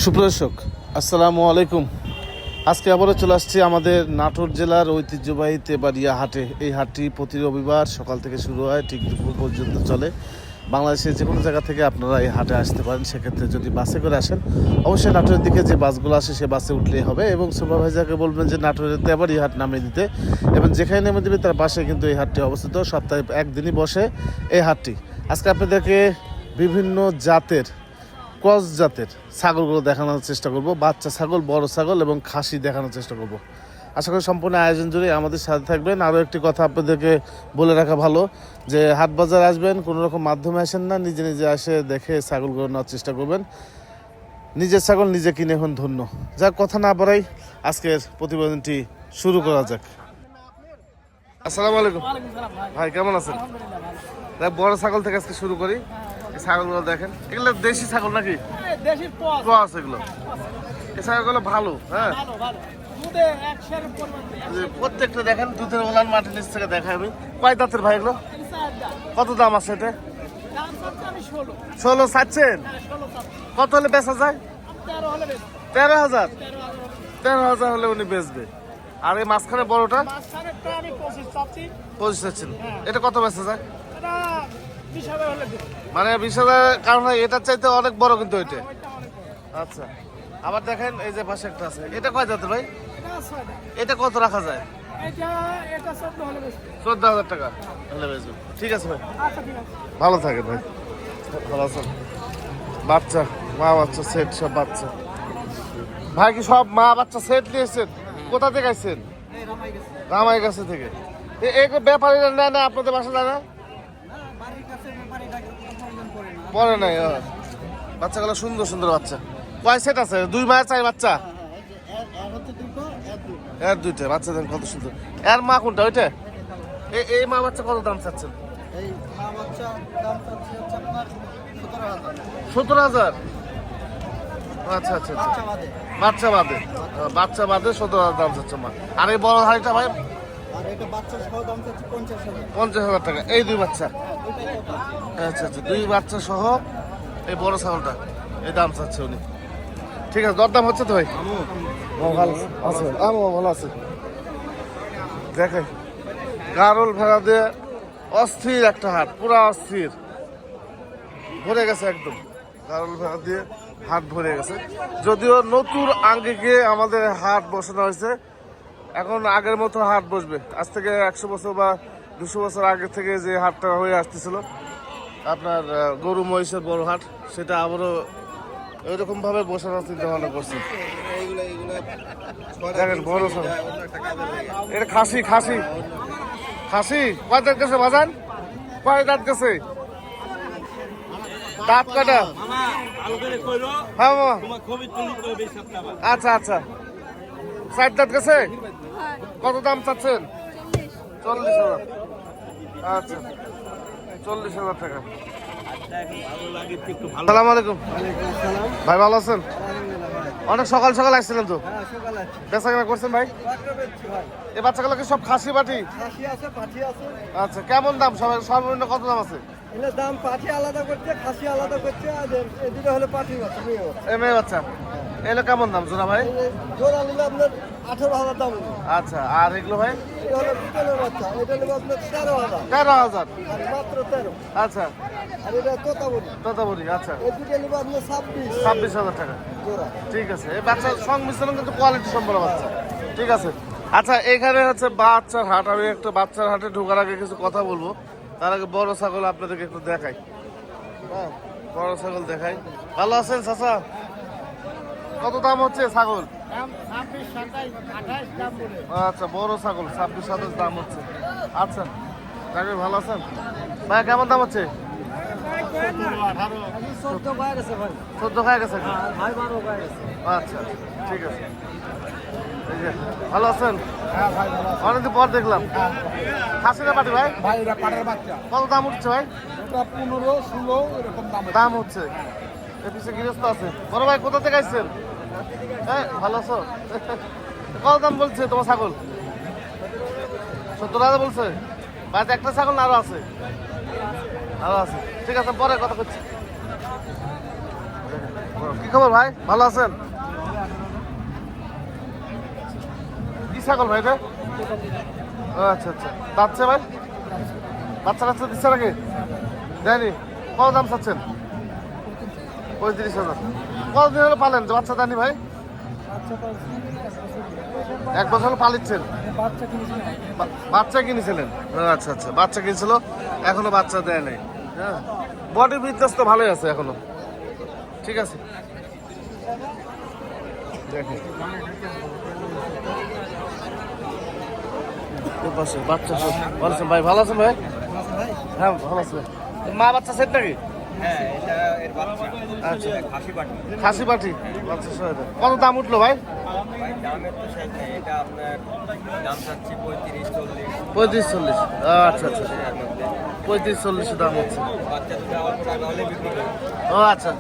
সুপ্রদর্শক আসসালামু আলাইকুম। আজকে আবারও চলে আসছি আমাদের নাটোর জেলার ঐতিহ্যবাহী তেবাড়িয়া হাটে। এই হাটটি প্রতি রবিবার সকাল থেকে শুরু হয়, ঠিক দুপুর পর্যন্ত চলে। বাংলাদেশের যে কোনো জায়গা থেকে আপনারা এই হাটে আসতে পারেন। সেক্ষেত্রে যদি বাসে করে আসেন, অবশ্যই নাটোরের দিকে যে বাসগুলো আসে সে বাসে উঠলেই হবে এবং সুপারভাইজারকে বলবেন যে নাটোরের তেবাড়িয়া হাট নামিয়ে দিতে, এবং যেখানে নেমে দেবে তার পাশে কিন্তু এই হাটটি অবস্থিত। সপ্তাহে একদিনই বসে এই হাটটি। আজকে আপনাদেরকে বিভিন্ন জাতের ক্রস জাতের ছাগলগুলো দেখানোর চেষ্টা করব। বাচ্চা ছাগল, বড় ছাগল এবং খাসি দেখানোর চেষ্টা করব। আশা করি সম্পূর্ণ আয়োজন জুড়ে আমাদের সাথে থাকবেন। আরও একটি কথা আপনাদেরকে বলে রাখা ভালো, যে হাট বাজার আসবেন কোনো রকম মাধ্যমে আসেন না, নিজে নিজে আসে দেখে ছাগলগুলো নেওয়ার চেষ্টা করবেন। নিজের ছাগল নিজে কিনে এখন ধন্য। যার কথা না বাড়াই, আজকের প্রতিবেদনটি শুরু করা যাক। আসসালামু আলাইকুম ভাই, কেমন আছেন? বড় ছাগল থেকে আজকে শুরু করি। ছাগলগুলো দেখেন, এগুলো দেশি ছাগল নাকি? ক্রস এগুলো। এই ছাগলগুলো ভালো, হ্যাঁ প্রত্যেকটা দেখেন দুধের ওলান মাটির নিচ থেকে দেখাই আমি। কয় দাঁতের ভাই এগুলো? কত দাম আছে এটা? 16 চাচ্ছেন? কত হলে বেচা যায়? 13,000। 13,000 হলে উনি বেচবে। আর এই মাঝখানে বড়টা 25 চাচ্ছেন। এটা কত বেচা যায়? মানে 20,000। কারণ এটার চাইতে অনেক বড় কিন্তু ওইটা। আচ্ছা, আবার দেখেন এই যে পাশে একটা আছে, এটা কয় জাতের ভাই? এটা কত রাখা যায়? 14,000 টাকা হলে বেচবেন। ঠিক আছে ভাই, ভালো থাকে ভাই। ভালো আছেন? বাচ্চা, মা বাচ্চা সেট, সব বাচ্চা ভাই কি সব মা বাচ্চা সেট নিয়েছেন? কোথা থেকে আসছেন? রামাই গাছে থেকে। এই ব্যাপারীরা নেয় না আপনাদের বাসা যায় না? পরে নাই। বাচ্চাগুলো সুন্দর সুন্দর বাচ্চা। কয় সেট আছে? 2 মাস 4 বাচ্চা? এর 2টা বাচ্চা দেন, কত সুন্দর। এর মা কোনটা? ওইটা? এই মা বাচ্চা কত দাম চাচ্ছেন? 17,000। আচ্ছা আচ্ছা আচ্ছা, বাচ্চা বাদে। বাচ্চা বাদে 17,000 দাম চাচ্ছে মা। আর এই বড় হাড়িটা ভাই? 50,000 টাকা। এই 2 বাচ্চা? আচ্ছা আচ্ছা, 2 বাচ্চা সহ এই বড় ছাগলটা এই দাম চাচ্ছে উনি। ঠিক আছে, দরদাম হচ্ছে তো ভাই? ভালো আছে, আমিও ভালো আছে। দেখেন গারল ভেড়া দিয়ে অস্থির একটা হাট, পুরা অস্থির ভরে গেছে একদম। গারল ভেড়া দিয়ে হাট ভরে গেছে। যদিও নতুন আঙ্গিকে আমাদের হাট বসানো হয়েছে, এখন আগের মতো হাট বসবে। আজ থেকে 100 বছর বা 200 বছর আগে থেকে যে হাটটা হয়ে আসতেছিল আপনার গরু মহিষের বড় হাট, সেটা আবারও এরকম ভাবে বসানোর চিন্তা ভাবনা করছি। দেখেন বড় সব, এটা খাসি। খাসি খাসি কয় দাঁত গেছে বাজান? কয় দাঁত গেছে? দাঁত কাটা? হ্যাঁ মামা। আচ্ছা আচ্ছা, 4 দাঁত গেছে। কত দাম চাচ্ছেন? 40,000। আচ্ছা, 40,000 টাকা। আসসালামু আলাইকুম ভাই, ভালো আছেন? অনেক সকাল সকাল আসছিলেন তো, বেচা কেনা করছেন ভাই? এই বাচ্চাগুলো কি সব খাসি বাটি? আচ্ছা, কেমন দাম? সর্বনিম্ন কত দাম আছে? দাম পাঠি আলাদা করছে, খাসি আলাদা করছে, আর এদিকে হলো পাঠি বাচ্চা, মেয়ে বাচ্চা। এগুলো কেমন দাম জোড়া ভাই? জোড়া নিলে আপনার 18,000 দাম। আচ্ছা, আর এগুলো ভাই? এটা হলো বিকেলের বাচ্চা, এটা নেবো আপনার 13,000। 13,000 মাত্র 13। আচ্ছা, আর এটা তোতাবুরি। তোতাবুরি। আচ্ছা, এই দুটো নেবো আপনার 26,000 টাকা জোড়া। ঠিক আছে। এই বাচ্চার সংমিশ্রণ কিন্তু কোয়ালিটি সম্পন্ন বাচ্চা। ঠিক আছে। আচ্ছা, এখানে হচ্ছে বাচ্চার হাট। আমি একটা বাচ্চার হাটে ঢোকার আগে কিছু কথা বলবো। তার আগে বড় ছাগল আপনাদেরকে একটু দেখাই। হ্যাঁ, বড় ছাগল দেখাই। ভালো আছেন চাচা? কত দাম হচ্ছে ছাগল? আচ্ছা, বড় ছাগল 26-27 দাম হচ্ছে। আচ্ছা, যাকে ভালো আছেন ভাই, কেমন দাম হচ্ছে? 14 হয়ে গেছে। আচ্ছা, ঠিক আছে। এই যে ভালো আছেন? অনেকদিন পর দেখলাম। খাসি না পাটি ভাই? কত দাম উঠছে ভাই? 15-16 এরকম দাম হচ্ছে। এর পিছিয়ে গৃহস্থ আছে। বড় ভাই কোথা থেকে আসছেন? হ্যাঁ, ভালো আছো? কত দাম বলছে তোমার ছাগল? 17,000 বলছে। বাড়িতে একটা ছাগল না আরো আছে? আরো আছে। ঠিক আছে, পরে কথা করছি। কি খবর ভাই, ভালো আছেন? কি ছাগল ভাই এটা? ও আচ্ছা আচ্ছা, বাচ্চা ভাই, বাচ্চা কাচ্চা দিচ্ছে নাকি? দেয়নি? কত দাম চাচ্ছেন? 35,000। কতদিন হলো পালেন যে বাচ্চা দেয়নি ভাই? 1 বছর হলো পালিচ্ছেন? বাচ্চা কিনেছিলেন? আচ্ছা আচ্ছা, বাচ্চা কিনছিল, এখনো বাচ্চা দেয় নাই। হ্যাঁ, বডি ফিটনেস তো ভালোই আছে এখনো, ঠিক আছে। দেখেন বাচ্চা সব ভালো আছেন ভাই? ভালো আছেন ভাই? হ্যাঁ ভালো আছেন। মা বাচ্চা সেট নাকি? আচ্ছা, খাসি পাঠি বাচ্চা সহ। কত দাম উঠলো ভাই? 35-40। আচ্ছা আচ্ছা, 35-40 দাম হচ্ছে। ও আচ্ছা,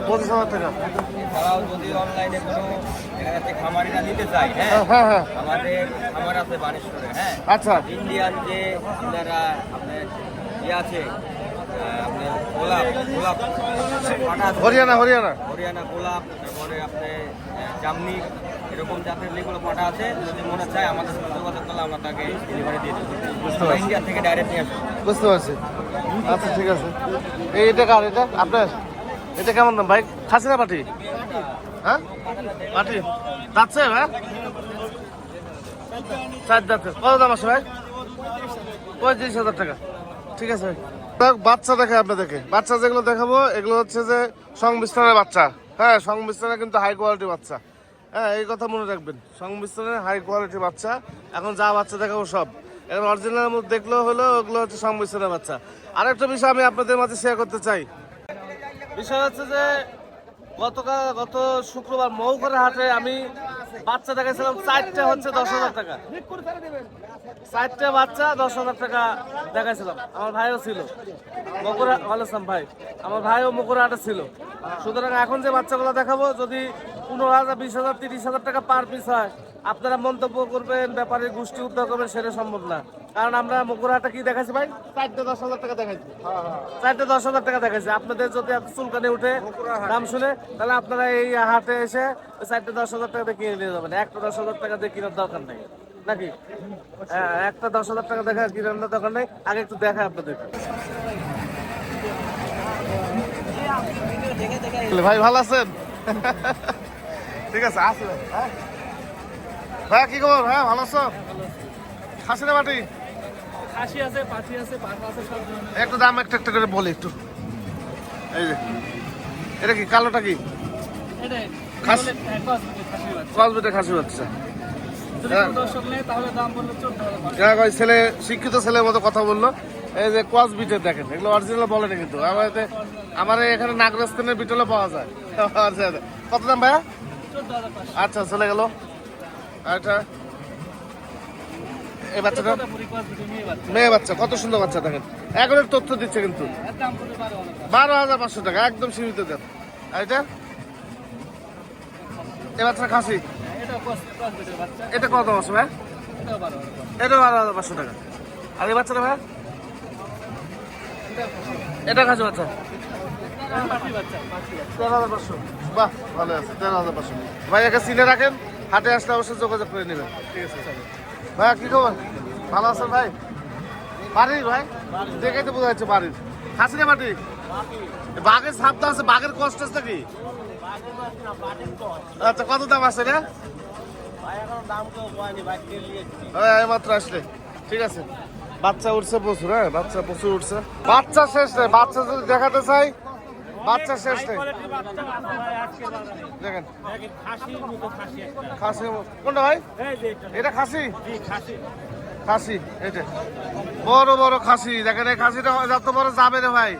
25,000 টাকা। এছাড়াও যদি অনলাইনে কোনো খামারিরা নিতে চায়, হ্যাঁ হ্যাঁ, আমাদের খামার আছে বানেশ্বরে। হ্যাঁ, আচ্ছা ইন্ডিয়ান যে আপনারা আপনার ইয়ে আছে, আপনার গোলাপ গোলাপ পাঠা আছে, হরিয়ানা হরিয়ানা হরিয়ানা গোলাপ, তারপরে আপনার জামনি, এরকম জাতের যেগুলো পাঠা আছে, যদি মনে চায় আমাদের সাথে যোগাযোগ করলে আমরা তাকে ডেলিভারি দিয়ে দেবো। বুঝতে পারছি, ইন্ডিয়া থেকে ডাইরেক্ট নিয়ে আসবো। বুঝতে পারছি। আচ্ছা ঠিক আছে। এটা কার? এটা আপনার? এটা কেমন দাম ভাই? খাসি না পাটি? হ্যাঁ পাটি। যাচ্ছে ভাই? 4 দাঁতের। কত দাম আছে ভাই? 35,000 টাকা। ঠিক আছে ভাই। বাচ্চা দেখে আপনাদেরকে, বাচ্চা যেগুলো দেখাবো এগুলো হচ্ছে যে সংমিশ্রণের বাচ্চা। হ্যাঁ, সংমিশ্রণে কিন্তু হাই কোয়ালিটি বাচ্চা। হ্যাঁ, এই কথা মনে রাখবেন, সংমিশ্রণের হাই কোয়ালিটি বাচ্চা। এখন যা বাচ্চা দেখাবো সব এখন অরিজিনালের মধ্যে দেখলেও হলো, ওগুলো হচ্ছে সংমিশ্রণের বাচ্চা। আরেকটা বিষয় আমি আপনাদের মাঝে শেয়ার করতে চাই। বিষয় হচ্ছে যে গত শুক্রবার মৌকরা হাটে আমি বাচ্চা দেখাইছিলাম 4টে, হচ্ছে 10,000 টাকা। 4টে বাচ্চা 10,000 টাকা দেখাইছিলাম। আমার ভাইও ছিল মকুরা, ভালো আছেন ভাই? আমার ভাইও মকুরা হাটে ছিল। সুতরাং এখন যে বাচ্চাগুলো দেখাবো, যদি 15,000, 20,000, 30,000 টাকা পার পিস হয়, আপনারা মন্তব্য করবেন, ব্যাপারে গোষ্ঠী উদ্যোগ করবেন, সেটা সম্ভব না। কারণ আমরা মকুরাটা কি দেখাচ্ছি ভাই? 4টে 10,000 টাকা দেখাচ্ছি। 4টে 10,000 টাকা দেখাচ্ছি। আপনাদের যদি এত চুলকানি উঠে দাম শুনে, তাহলে আপনারা এই হাটে এসে 4টে 10,000 টাকা দিয়ে কিনে নিয়ে যাবেন। একটা 10,000 টাকা দিয়ে কেনার দরকার নেই নাকি? হ্যাঁ, একটা 10,000 টাকা দেখা কিনার দরকার নেই। আগে একটু দেখায় আপনাদের। ভাই ভালো আছেন? ঠিক আছে, আসলে ভাই কি খবর? হ্যাঁ ভালো আছো? খাসি না বাটি? খাসি আছে, পাঠি আছে, পাঠা আছে, সব ধরনের। একটু দাম একটা একটা করে বলি একটু। এই যে এটা কি কালোটা কি? এটাই খাসি, কসবেটে খাসি বাচ্চা। যদি কোনো দর্শক নেই তাহলে দাম বললো 14,000। ওই ছেলে শিক্ষিত ছেলের মতো কথা বললো। এই যে কস বিটে দেখেন, এগুলো অরিজিনাল বলেনি কিন্তু। আমার এখানে নাগরস্থানের বিটেলও পাওয়া যায়। কত দাম ভাইয়া? 14,500। আচ্ছা, চলে গেল। আচ্ছা, এই বাচ্চাটা মেয়ে বাচ্চা, কত সুন্দর বাচ্চা দেখেন। এখনের তথ্য দিচ্ছে কিন্তু। 12,500 টাকা, একদম সীমিত দাম। আর এটা এই বাচ্চা খাসি, এটা কত দাম আছে ভাই? এটা 12,500 টাকা। আর এই বাচ্চাটা ভাই? এটা খাসি বাচ্চা 13,500। বাহ, ভালো আছে, 13,500। ভাই একে চিনে রাখেন, হাটে আসলে অবশ্যই যোগাযোগ করে নেবেন। ঠিক আছে ভাই, কি খবর? ভালো আছেন ভাই? বাড়ির ভাই দেখেই তো বোঝা যাচ্ছে বাড়ির। খাসি না মাটি? বাঘের সাবধান আছে, বাঘের কষ্ট আছে কি? আচ্ছা, কত দাম আছে রে? মাত্র আসলে। ঠিক আছে, বাচ্চা উঠছে প্রচুর। হ্যাঁ, বাচ্চা প্রচুর উঠছে। বাচ্চা শেষ নেই, বাচ্চা যদি দেখাতে চাই, বাচ্চা শেষ নেই। দেখেন খাসি কোনটা ভাই? এটা খাসি, খাসি এটা বড় বড় খাসি। দেখেন এই খাসিটা যত বড় যাবে রে ভাই।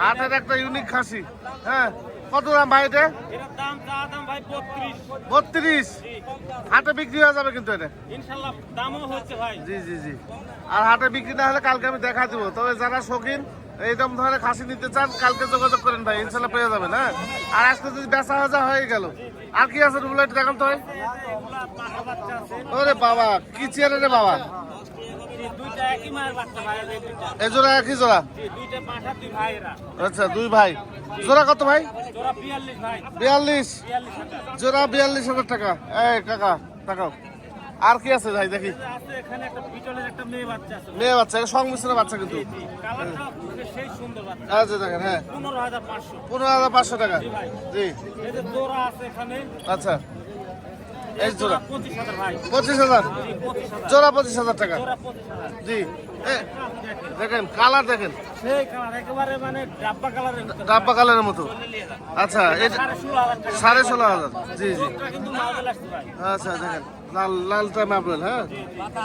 হাটের একটা ইউনিক খাসি। হ্যাঁ, কত দাম ভাই এটা? 32। হাটে বিক্রি হয়ে যাবে কিন্তু এটা ইনশাআল্লাহ, দামও হচ্ছে ভাই। জি জি জি। আর হাটে বিক্রি না হলে কালকে আমি দেখা দিব। তবে যারা শৌখিন এইরকম ধরনের খাসি নিতে চান, কালকে যোগাযোগ করেন ভাই, ইনশাল্লাহ পেয়ে যাবেন। হ্যাঁ, আর আজকে যদি বেচা হাজা হয়ে গেল। আর কি আছে রুবুল, এটা দেখান তো ভাই। ওরে বাবা, কি চেয়ারে রে বাবা? একই মায়ের বাচ্চা ভাই এই দুইটা। এই জোড়া একই জোড়া? জি, দুইটা পাঠা দুই ভাইরা। আচ্ছা, দুই ভাই। জোড়া কত ভাই? জোড়া 42 ভাই। 42? 42,000 জোড়া 42,000 টাকা। এই কাকা টাকা। আর কি আছে ভাই দেখি? আছে এখানে একটা বিটলের একটা মেয়ে বাচ্চা আছে। মেয়ে বাচ্চা, এটা সংমিশ্রণের বাচ্চা কিন্তু। জি, কালারটা সেই সুন্দর বাচ্চা। আচ্ছা দেখেন, হ্যাঁ 15,500। 15,500 টাকা। জি ভাই। জি, এই যে জোড়া আছে এখানে। আচ্ছা। এই জোড়া 25,000 ভাই। 25,000? জি, 25,000। জোড়া 25,000 টাকা। জোড়া 25,000। জি, দেখেন কালার দেখেন, সেই কালার একেবারে মানে ডাব্বা কালারের মতো। ডাব্বা কালারের মতো। আচ্ছা, এটা 16,500 টাকা। 16,500। জি জি, এটা কিন্তু মার্বেল আসছে ভাই। আচ্ছা দেখেন লাল লালটা মাপবেন, হ্যাঁ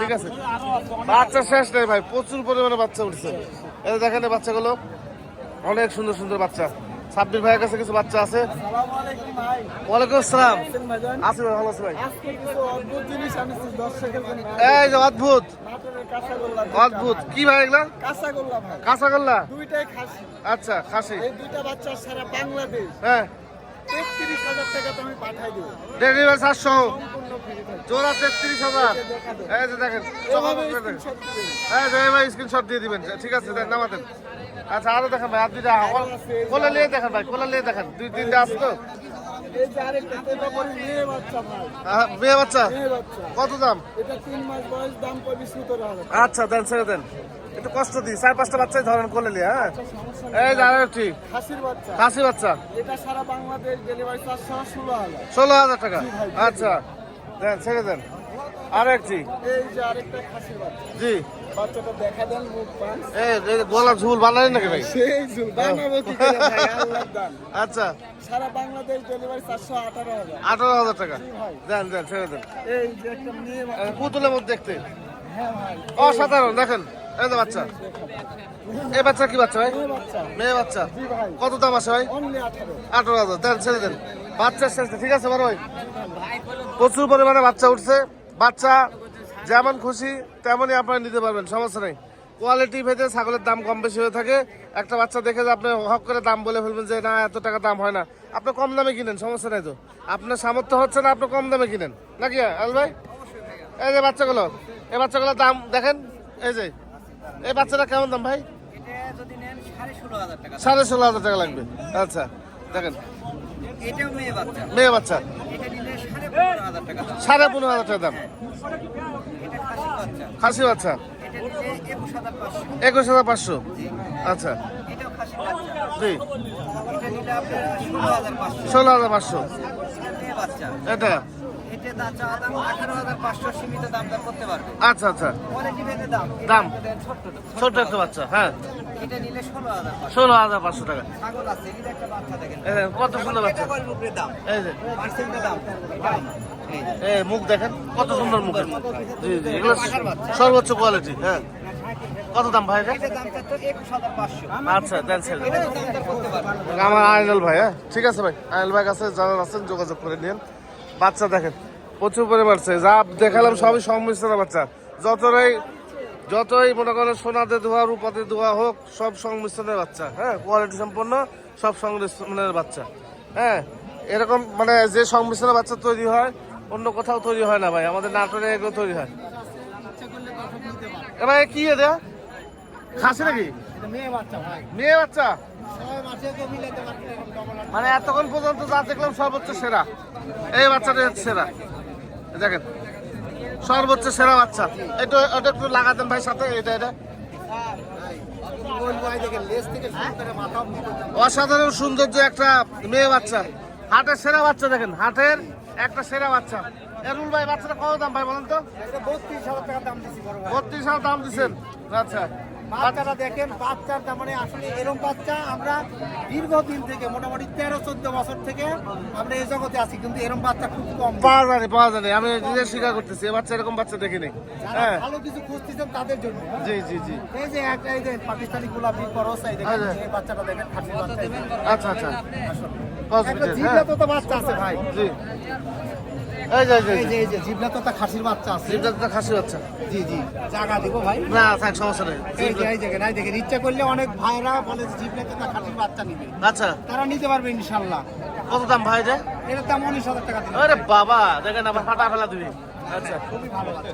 ঠিক আছে। আরো আছে অনেক। বাচ্চা শেষ নেই ভাই, প্রচুর পরিমাণে বাচ্চা উঠছে। এই দেখেন এই বাচ্চাগুলো অনেক সুন্দর সুন্দর বাচ্চা। সাব্বির ভাইয়ের কাছে কিছু বাচ্চা আছে। আসসালামু আলাইকুম ভাই। ওয়ালাইকুম আসসালাম। ভাইজান আছি ভাই, ভালো আছি ভাই। আজকে কিছু অদ্ভুত জিনিস আনছি দর্শকের জন্য। এই যে অদ্ভুত নাটোরের কাঁচাগোল্লা। অদ্ভুত কি ভাই এগুলা? কাঁচাগোল্লা ভাই। কাঁচাগোল্লা? দুইটাই খাসি। আচ্ছা, খাসি। এই দুইটা বাচ্চা সারা বাংলাদেশ হ্যাঁ, 33,000 টাকা তো আমি পাঠাই দেবো। ডেলিভারি চার্জ সহ সম্পূর্ণ ফ্রি থাকবে। জোড়া 33,000। দেখা দেন। এই যে দেখেন, এভাবে চকাচক করে দেখেন। screenshot দিবেন। এই যে ভাই স্ক্রিনশট দিয়ে দিবেন, ঠিক আছে দেন, নামা দেন। আচ্ছা, আরো দেখেন ভাই, আর দুইটা কোলে নিয়ে দেখেন ভাই, কোলে নিয়ে দেখেন, দুই তিনটা আছে তো। এই যে আরেকটা তেলাপরি মেয়ে বাচ্চা ভাই। মেয়ে বাচ্চা মেয়ে বাচ্চা। কত দাম? এটা 3 মাস বয়স, দাম পড়বে 17,000। আচ্ছা দেন, ছেড়ে দেন, একটু কষ্ট দিই, 4-5টা বাচ্চাই ধরেন কোলে নিয়ে। হ্যাঁ, সমস্যা এই যে আরো একটি খাসির বাচ্চা। খাসি বাচ্চা, এটা সারা বাংলাদেশ ডেলিভারি চার্জ সহ 16,000। 16,000 টাকা। আচ্ছা দেন, ছেড়ে দেন। আরো একটি, এই যে আরেকটা খাসির বাচ্চা। জি। বাচ্চাটা দেখা দেন, মুখ পান। এই গলা ঝুল বানালেন নাকি ভাই? সেই ঝুল বানাবো কি করে ভাই, আল্লাহর দান। আচ্ছা, সারা বাংলাদেশ ডেলিভারি 418,000। 18,000 টাকা। ভাই দেন দেন, ছেড়ে দেন। এই যে একটা মেয়ে বাচ্চা। পুতুলের মধ্যে দেখতে হ্যাঁ ভাই, অসাধারণ। দেখেন এই যে বাচ্চা, এই বাচ্চা কি বাচ্চা ভাই? মেয়ে বাচ্চা। মেয়ে বাচ্চা। জি ভাই, কত দাম আছে ভাই? অনলি 18। 18,000। দেন, ছেড়ে দেন। বাচ্চা শেষ, ঠিক আছে বড় ভাই। প্রচুর পরিমাণে বাচ্চা উঠছে। বাচ্চা যেমন খুশি তেমনই আপনারা নিতে পারবেন, সমস্যা নেই। কোয়ালিটি ভেদে ছাগলের দাম কম বেশি হয়ে থাকে। একটা বাচ্চা দেখে যে আপনি হক করে দাম বলে ফেলবেন যে না এত টাকা দাম হয় না, আপনি কম দামে কিনেন, সমস্যা নেই তো। আপনার সামর্থ্য হচ্ছে না, আপনি কম দামে কিনেন নাকি আল ভাই? এই যে বাচ্চাগুলো, এই বাচ্চাগুলোর দাম দেখেন। এই যে এই বাচ্চাটা কেমন দাম ভাই? এটা যদি নেন 16,500 টাকা। 16,500 টাকা লাগবে। আচ্ছা দেখেন, এটাও মেয়ে বাচ্চা। মেয়ে বাচ্চা এটা নিলে 15,500 টাকা দাম। 15,500 টাকা দাম। এটা খাসি বাচ্চা। খাসি বাচ্চা এটা নিলে 21,500। 21,500। আচ্ছা, এটাও খাসি বাচ্চা। জি, এটা নিলে আপনার 16,500। 16,500। মেয়ে বাচ্চা। এটা এটা দাম 18,500, সীমিত দাম দর করতে পারবে। আচ্ছা আচ্ছা, কোয়ালিটি ভেদে দাম। দাম। ছোট্ট ছোট্ট একটা বাচ্চা, হ্যাঁ এটা নিলে 16,500। 16,500 টাকা। ছাগল আছে, এটা একটা বাচ্চা দেখেন। এই দেখেন, কত সুন্দর বাচ্চা। এটা রূপের দাম। এই যে পার্সেন্টের দাম। এটাই। এই যে। এই মুখ দেখেন, কত সুন্দর মুখের। জি জি, এগুলো সর্বোচ্চ কোয়ালিটি। হ্যাঁ, কত দাম ভাই এটা? এটার দামটা তো 21,500। আচ্ছা দেন, ছেড়ে দেন। এটা দাম দর করতে পারবে। আমার আইনাল ভাই, হ্যাঁ ঠিক আছে ভাই, আইনাল ভাই কাছে যারা আছেন যোগাযোগ করে নিন। বাচ্চা দেখেন প্রচুর পরিমাণ আছে, যা দেখালাম সবই সংমিশ্রণ বাচ্চা। যতই মনে করেন সোনাতে ধোয়া রূপাতে ধোয়া হোক, সব সংমিশ্রণের বাচ্চা। হ্যাঁ, কোয়ালিটি সম্পন্ন সব সংমিশ্রণের বাচ্চা। হ্যাঁ, এরকম মানে যে সংমিশ্রণের বাচ্চা তৈরি হয় অন্য কোথাও তৈরি হয় না ভাই, আমাদের নাটোরে এগুলো তৈরি হয়। এ ভাই কি এটা খাসি নাকি? মেয়ে বাচ্চা ভাই, মেয়ে বাচ্চা? ছয় মাসে কেউ মিলাতে পারবে না, এরকম ডবল মানে এতক্ষণ পর্যন্ত যা দেখলাম সর্বোচ্চ সেরা এই বাচ্চাটা হচ্ছে সেরা। দেখেন সর্বোচ্চ সেরা বাচ্চা। এটা ওটা একটু লাগাতেন ভাই সাথে, এটা এটা অসাধারণ সৌন্দর্য একটা মেয়ে বাচ্চা, হাটের সেরা বাচ্চা। দেখেন হাটের একটা সেরা বাচ্চা। এরুল ভাই বাচ্চাটা কত দাম ভাই বলেন তো? 32,000 টাকা দাম দিচ্ছি বড় ভাই। 32,000 দাম দিচ্ছেন? আচ্ছা, বাচ্চাটা দেখেন, বাচ্চার দাম মানে আসলে এরকম বাচ্চা আমরা দীর্ঘদিন থেকে মোটামুটি 13-14 বছর থেকে আমরা এই জগতে আছি, কিন্তু এরকম বাচ্চা খুব কম। পাওয়া যায় আমি নিজে স্বীকার করতেছি, এ বাচ্চা এরকম বাচ্চা দেখিনি। যারা হ্যাঁ, ভালো কিছু খুঁজতেছেন তাদের জন্য। হ্যাঁ? জি জি জি, এই যে একটা এই যে পাকিস্তানি গোলাপি করস, এই দেখেন আচ্ছা। এই বাচ্চাটা দেখেন, খাসির বাচ্চা। এই যে। আচ্ছা আচ্ছা, একটা জিবলা তোতা বাচ্চা আছে ভাই। জি, এই যে এই যে জিবলা তোতা খাসির বাচ্চা আছে। জিবটা তো খাসি বাচ্চা। জি জি, জায়গা দিব ভাই। না থাক, সমস্যা নেই। এই দেখেন, এই দেখেন, ইচ্ছা করলে অনেক ভাইরা বলে যে জিবলা তোতা খাসির বাচ্চা নিবে, আচ্ছা, তারা নিতে পারবে ইনশাল্লাহ। কত দাম ভাই এটা? এর দাম 19,000 টাকা দিন। আরে বাবা, দেখেন আবার ফাটা ফেলা দিবি। আচ্ছা খুবই ভালো বাচ্চা।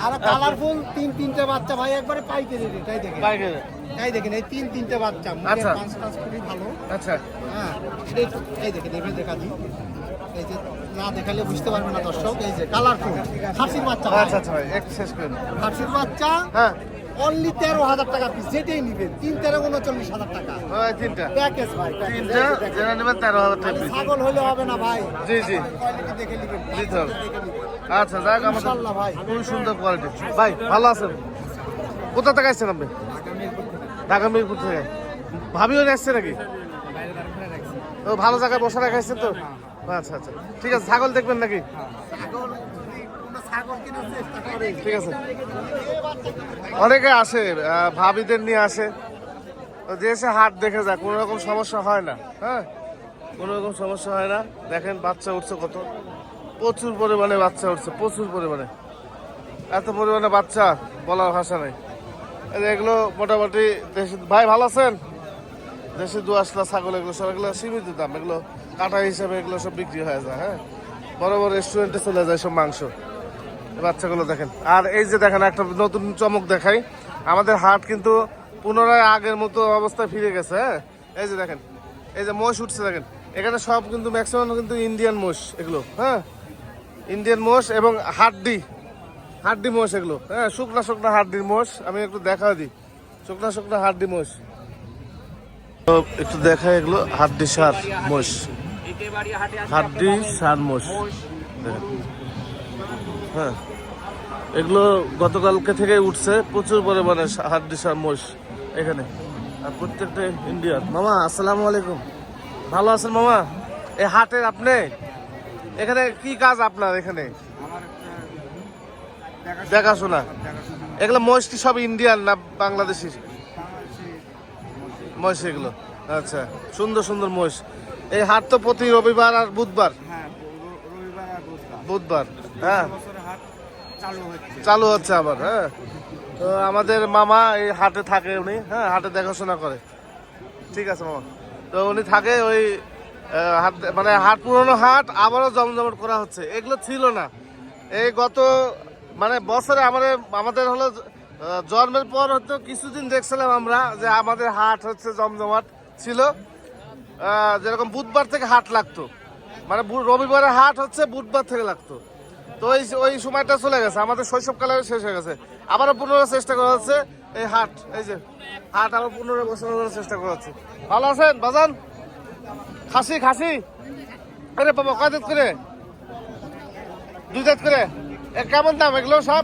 আর কালারফুল তিনটে বাচ্চা ভাই একবারে পাইকারি রেট, তাই দেখেন পাইকারি এই দেখেন এই তিনটে বাচ্চা আচ্ছা। পাঁচ কাজ খুবই ভালো। আচ্ছা হ্যাঁ এই দেখেন এভাবে দেখা দিই, এই যে না দেখালে বুঝতে পারবে না দর্শক, এই যে কালারফুল খাসির বাচ্চা ভাই। আচ্ছা আচ্ছা ভাই একটু শেষ করে দিন। খাসির বাচ্চা হ্যাঁ অনলি 13,000 টাকা পিস, যেটাই নিবেন 39,000 টাকা ওই তিনটা প্যাকেজ ভাই প্যাকেজ। তিনটা যেটা নেবেন 13,000 টাকা পিস। ছাগল হলে হবে না ভাই, জি জি কোয়ালিটি দেখে নিবেন, দিতে হবে। দেখে নিবেন। আচ্ছা যাক আমাদের ইনশাআল্লাহ ভাই। খুবই সুন্দর কোয়ালিটি। ভাই ভালো আছেন? কোথা থেকে আসছেন আপনি? ঢাকা মিরপুর থেকে। ভাবিও নিয়ে আসছে নাকি? ও ভালো জায়গায় বসে রাখাইছে তো। আচ্ছা আচ্ছা ঠিক আছে, ছাগল দেখবেন নাকি? ছাগল যদি কোনো ছাগল কেনার চেষ্টা করে, ঠিক আছে। অনেকে আসে ভাবিদের নিয়ে আসে, তো যে এসে হাট দেখে যায়, কোনো রকম সমস্যা হয় না। হ্যাঁ কোনো রকম সমস্যা হয় না। দেখেন বাচ্চা উঠছে কত, প্রচুর পরিমাণে বাচ্চা উঠছে, প্রচুর পরিমাণে, এত পরিমাণে বাচ্চা বলার ভাষা নেই। এই যে এগুলো মোটামুটি দেশি। ভাই ভালো আছেন? দেশি দুয়াশলা ছাগল এগুলো সব, এগুলো সীমিত দাম, এগুলো কাটা হিসাবে এগুলো সব বিক্রি হয়ে যায়। হ্যাঁ বড় বড় রেস্টুরেন্টে চলে যায় সব মাংস। এই বাচ্চাগুলো দেখেন। আর এই যে দেখেন একটা নতুন চমক দেখাই, আমাদের হাট কিন্তু পুনরায় আগের মতো অবস্থায় ফিরে গেছে। হ্যাঁ এই যে দেখেন, এই যে মোষ উঠছে দেখেন, এখানে সব কিন্তু ম্যাক্সিমাম কিন্তু ইন্ডিয়ান মোষ এগুলো। হ্যাঁ ইন্ডিয়ান মোষ এবং হাড্ডি মোষ এগুলো। হ্যাঁ শুকনা শুকনা হাড্ডির মোষ, আমি একটু দেখা দিই। শুকনা শুকনা হাড্ডি মোষ, তো একটু দেখা এগুলো হাড্ডি সার মোষ, হাড্ডি সার মোষ দেখেন। হ্যাঁ এগুলো গতকালকে থেকে উঠছে, প্রচুর পরিমাণে হাড্ডি সার মোষ এখানে। আর প্রত্যেকটা ইন্ডিয়ান। মামা আসসালামু আলাইকুম, ভালো আছেন মামা? এই হাটের আপনি এখানে কি কাজ আপনার এখানে? দেখাশোনা। এগুলো মহিষটি সব ইন্ডিয়ান না বাংলাদেশি মহিষ এগুলো? আচ্ছা সুন্দর সুন্দর মহিষ। এই হাট তো প্রতি রবিবার আর বুধবার। বুধবার হ্যাঁ চালু হচ্ছে আবার। হ্যাঁ তো আমাদের মামা এই হাটে থাকে, উনি হ্যাঁ হাটে দেখাশোনা করে। ঠিক আছে মামা, তো উনি থাকে ওই হাট, মানে হাট পুরনো হাট আবারও জমজমাট করা হচ্ছে। এগুলো ছিল না এই গত মানে বছরে আমাদের হলো জন্মের পর হয়তো কিছুদিন দেখছিলাম আমরা যে আমাদের হাট হচ্ছে জমজমাট ছিল। যেরকম বুধবার থেকে হাট লাগতো, মানে রবিবারের হাট হচ্ছে বুধবার থেকে লাগতো। তো ওই সময়টা চলে গেছে, আমাদের শৈশবকালে শেষ হয়ে গেছে। আবারও পুনরায় চেষ্টা করা হচ্ছে এই হাট, এই যে হাট আবার পুনরায় বসানোর চেষ্টা করা হচ্ছে। ভালো আছেন বাজান? খাসি খাসি আরে বাবা কয় দাঁত করে? 2 দাঁত করে। কেমন দাম এগুলো সব?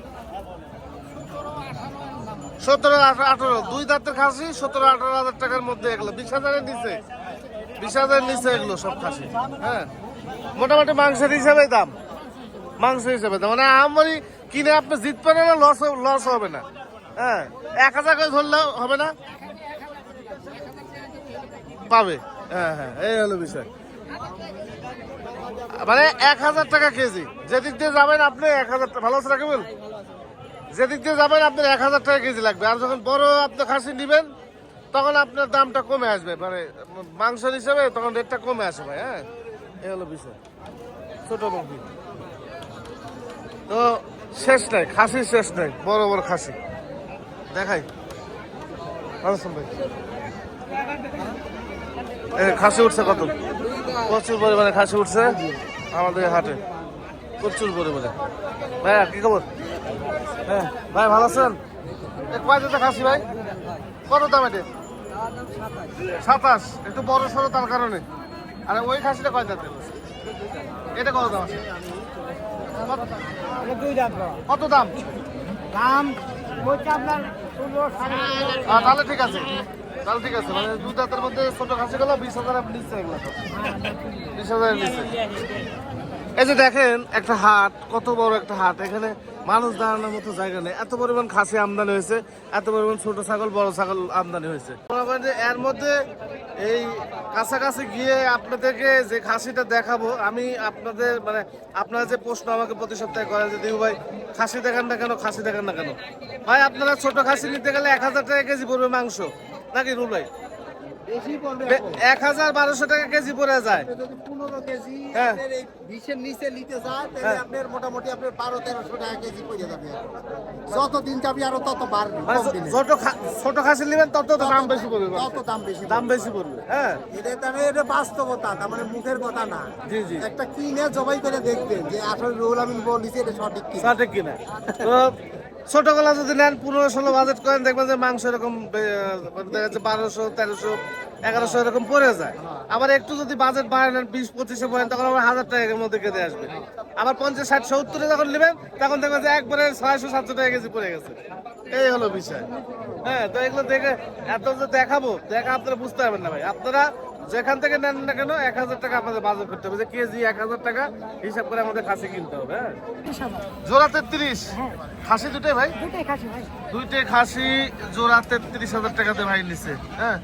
17-18 2 দাঁতের খাসি 17-18 টাকার মধ্যে। এগুলো 20,000-এর নিচে, 20,000-এর নিচে এগুলো সব খাসি। হ্যাঁ মোটামুটি মাংসের হিসাবে দাম, মাংস হিসাবে দাম, মানে আমারই কিনে আপনি জিতবেন না, লস হবে না। হ্যাঁ 1,000 করে ধরলেও হবে না, পাবে। হ্যাঁ হ্যাঁ এই হলো বিষয়, মানে 1,000 টাকা কেজি। যেদিক দিয়ে যাবেন আপনি 1,000 টাকা। ভালো আছে রাখবেন, যেদিক দিয়ে যাবেন আপনার 1,000 টাকা কেজি লাগবে। আর যখন বড় আপনি খাসি নেবেন তখন আপনার দামটা কমে আসবে, মানে মাংসের হিসাবে তখন রেটটা কমে আসে ভাই। হ্যাঁ এই হলো বিষয়। ছোট মুরগি তো শেষ নাই, খাসির শেষ নাই, বড় বড় খাসি দেখাই। ভালো আছেন ভাই? খাসি উঠছে কত, প্রচুর পরিমাণে খাসি উঠছে আমাদের হাটে, প্রচুর পরিমাণে। ভাইয়া কি খবর? হ্যাঁ ভাই ভালো আছেন? কয় দাঁতের খাসি ভাই? কত দাম এটা? 27। একটু বড় সড়ো তার কারণে। আর ওই খাসিটা কয় দাঁতের? এটা কত দাম আছে? কত দাম? দাম হচ্ছে আপনার 16,500। তাহলে ঠিক আছে, তাহলে ঠিক আছে। মানে 2 দাঁতের মধ্যে ছোট খাসি গুলো 20,000 নিচ্ছে, এগুলো 20,000 নিচ্ছে। এই যে দেখেন একটা হাট, কত বড় একটা হাট, এখানে মানুষ দাঁড়ানোর মতো জায়গা নেই। এত পরিমাণ খাসি আমদানি হয়েছে, এত পরিমাণ ছোট ছাগল বড় ছাগল আমদানি হয়েছে। মনে করেন যে এর মধ্যে এই কাছাকাছি গিয়ে আপনাদেরকে যে খাসিটা দেখাবো, আমি আপনাদের মানে আপনারা যে প্রশ্ন আমাকে প্রতি সপ্তাহে করেন যে দিবু ভাই খাসি দেখান না কেন, খাসি দেখান না কেন? ভাই আপনারা ছোট খাসি নিতে গেলে 1,000 টাকা কেজি পড়বে মাংস, নাকি রুল ভাই? বেশি পড়বে 1,1200 টাকা কেজি পড়ে যায়। আপনি যদি 15 কেজি হ্যাঁ। আপনার এই 20-এর নিচে নিতে চান তাহলে আপনার মোটামুটি আপনার 1200-1300 টাকা কেজি পড়ে যাবে। যত দিন যাবে আরো তত বাড়বে মানে কম দিনে। ছোট খাসি নেবেন তত তো দাম বেশি পড়বে, তত দাম বেশি দাম বেশি পড়বে। হ্যাঁ, এটা বাস্তবতা, তার মানে মুখের কথা না। জি জি, একটা কিনে জবাই করে দেখবেন যে আসলে রুহুল আমিন বলেছে এটা সঠিক কি। সঠিক কিনা। তো ছোট গলা যদি নেন 15-16 বাজেট করেন দেখবেন যে মাংস এরকম দেখা যাচ্ছে 1200, 1300, 1100 এরকম পড়ে যায়। আবার একটু যদি বাজেট বাড়ায় নেন 20-25-এ পড়েন তখন আবার 1000 টাকার মধ্যে কেটে আসবে। আবার 50, 60, 70-এ যখন নেবেন তখন দেখবেন যে একবারে 600-700 টাকা কেজি পড়ে গেছে। এই হলো বিষয়। হ্যাঁ, তো এগুলো দেখে এত যে দেখাবো আপনারা বুঝতে পারবেন না ভাই। আপনারা যেখান থেকে নেন না কেন 1000 টাকা আপনাদের বাজার করতে হবে, যে কেজি 1000 টাকা হিসাব করে আমাদের খাসি কিনতে হবে। হ্যাঁ, জোড়া 33 খাসি দুটোই ভাই, দুইটাই খাসি জোড়া 33,000 টাকাতে ভাই নিছে। হ্যাঁ,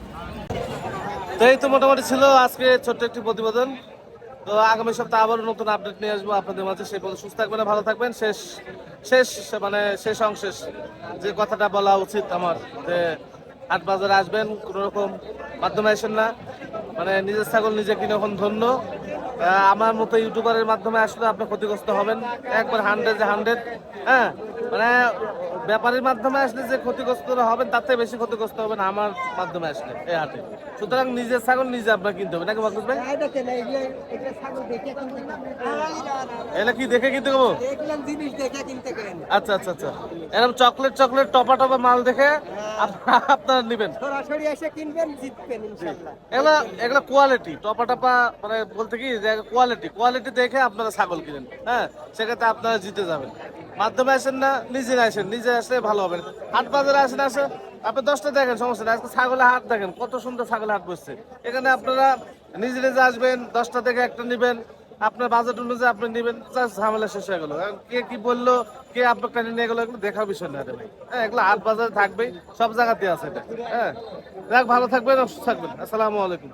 তো এই তো মোটামুটি ছিল আজকে ছোট্ট একটি প্রতিবেদন। তো আগামী সপ্তাহে আবারও নতুন আপডেট নিয়ে আসবো আপনাদের মাঝে। সেই পর্যন্ত সুস্থ থাকবেন, ভালো থাকবেন। শেষ অংশেষ যে কথাটা বলা উচিত আমার, যে হাট বাজারে আসবেন কোনো রকম মাধ্যমে আসেন না, মানে নিজের ছাগল নিজে কিনে এখন ধন্য। আমার মতো ইউটিউবারের মাধ্যমে আসলে আপনি ক্ষতিগ্রস্ত হবেন একবার 100 হ্যাঁ, মানে ব্যাপারের মাধ্যমে আসলে যে ক্ষতিগ্রস্ত হবেন তার থেকে বেশি ক্ষতিগ্রস্ত হবেন আমার মাধ্যমে আসলে এই হাটে। সুতরাং নিজের ছাগল নিজে আপনার কিনতে হবে নাকি মাকসুদ ভাই? এটা কি দেখে কিনতে হবো? আচ্ছা আচ্ছা আচ্ছা, এরকম চকলেট টপা মাল দেখে আপনারা নেবেন, সরাসরি এসে কিনবেন, জিতবেন ইনশাআল্লাহ। এগুলো কোয়ালিটি টপা মানে বলতে কি যে কোয়ালিটি দেখে আপনারা ছাগল কিনেন। হ্যাঁ, সেক্ষেত্রে আপনারা জিতে যাবেন। মাধ্যমে আসেন না, নিজে আসলে ভালো হবে। হাট বাজারে আসেন আপনি 10টা দেখেন, সমস্যা নেই। আজকে ছাগলের হাট দেখেন, কত সুন্দর ছাগলের হাট বসছে। এখানে আপনারা নিজে আসবেন, 10টা থেকে একটা নেবেন, আপনার বাজেট অনুযায়ী আপনি নেবেন, ঝামেলা শেষ হয়ে গেল। কে কি বললো, কে আপনার কাছে নিয়ে গেলো, এগুলো দেখার বিষয় না রে ভাই। হ্যাঁ, এগুলো হাট বাজারে থাকবেই, সব জায়গাতে আছে এটা। হ্যাঁ, যাক, ভালো থাকবেন, সুস্থ থাকবেন। আসসালামু আলাইকুম।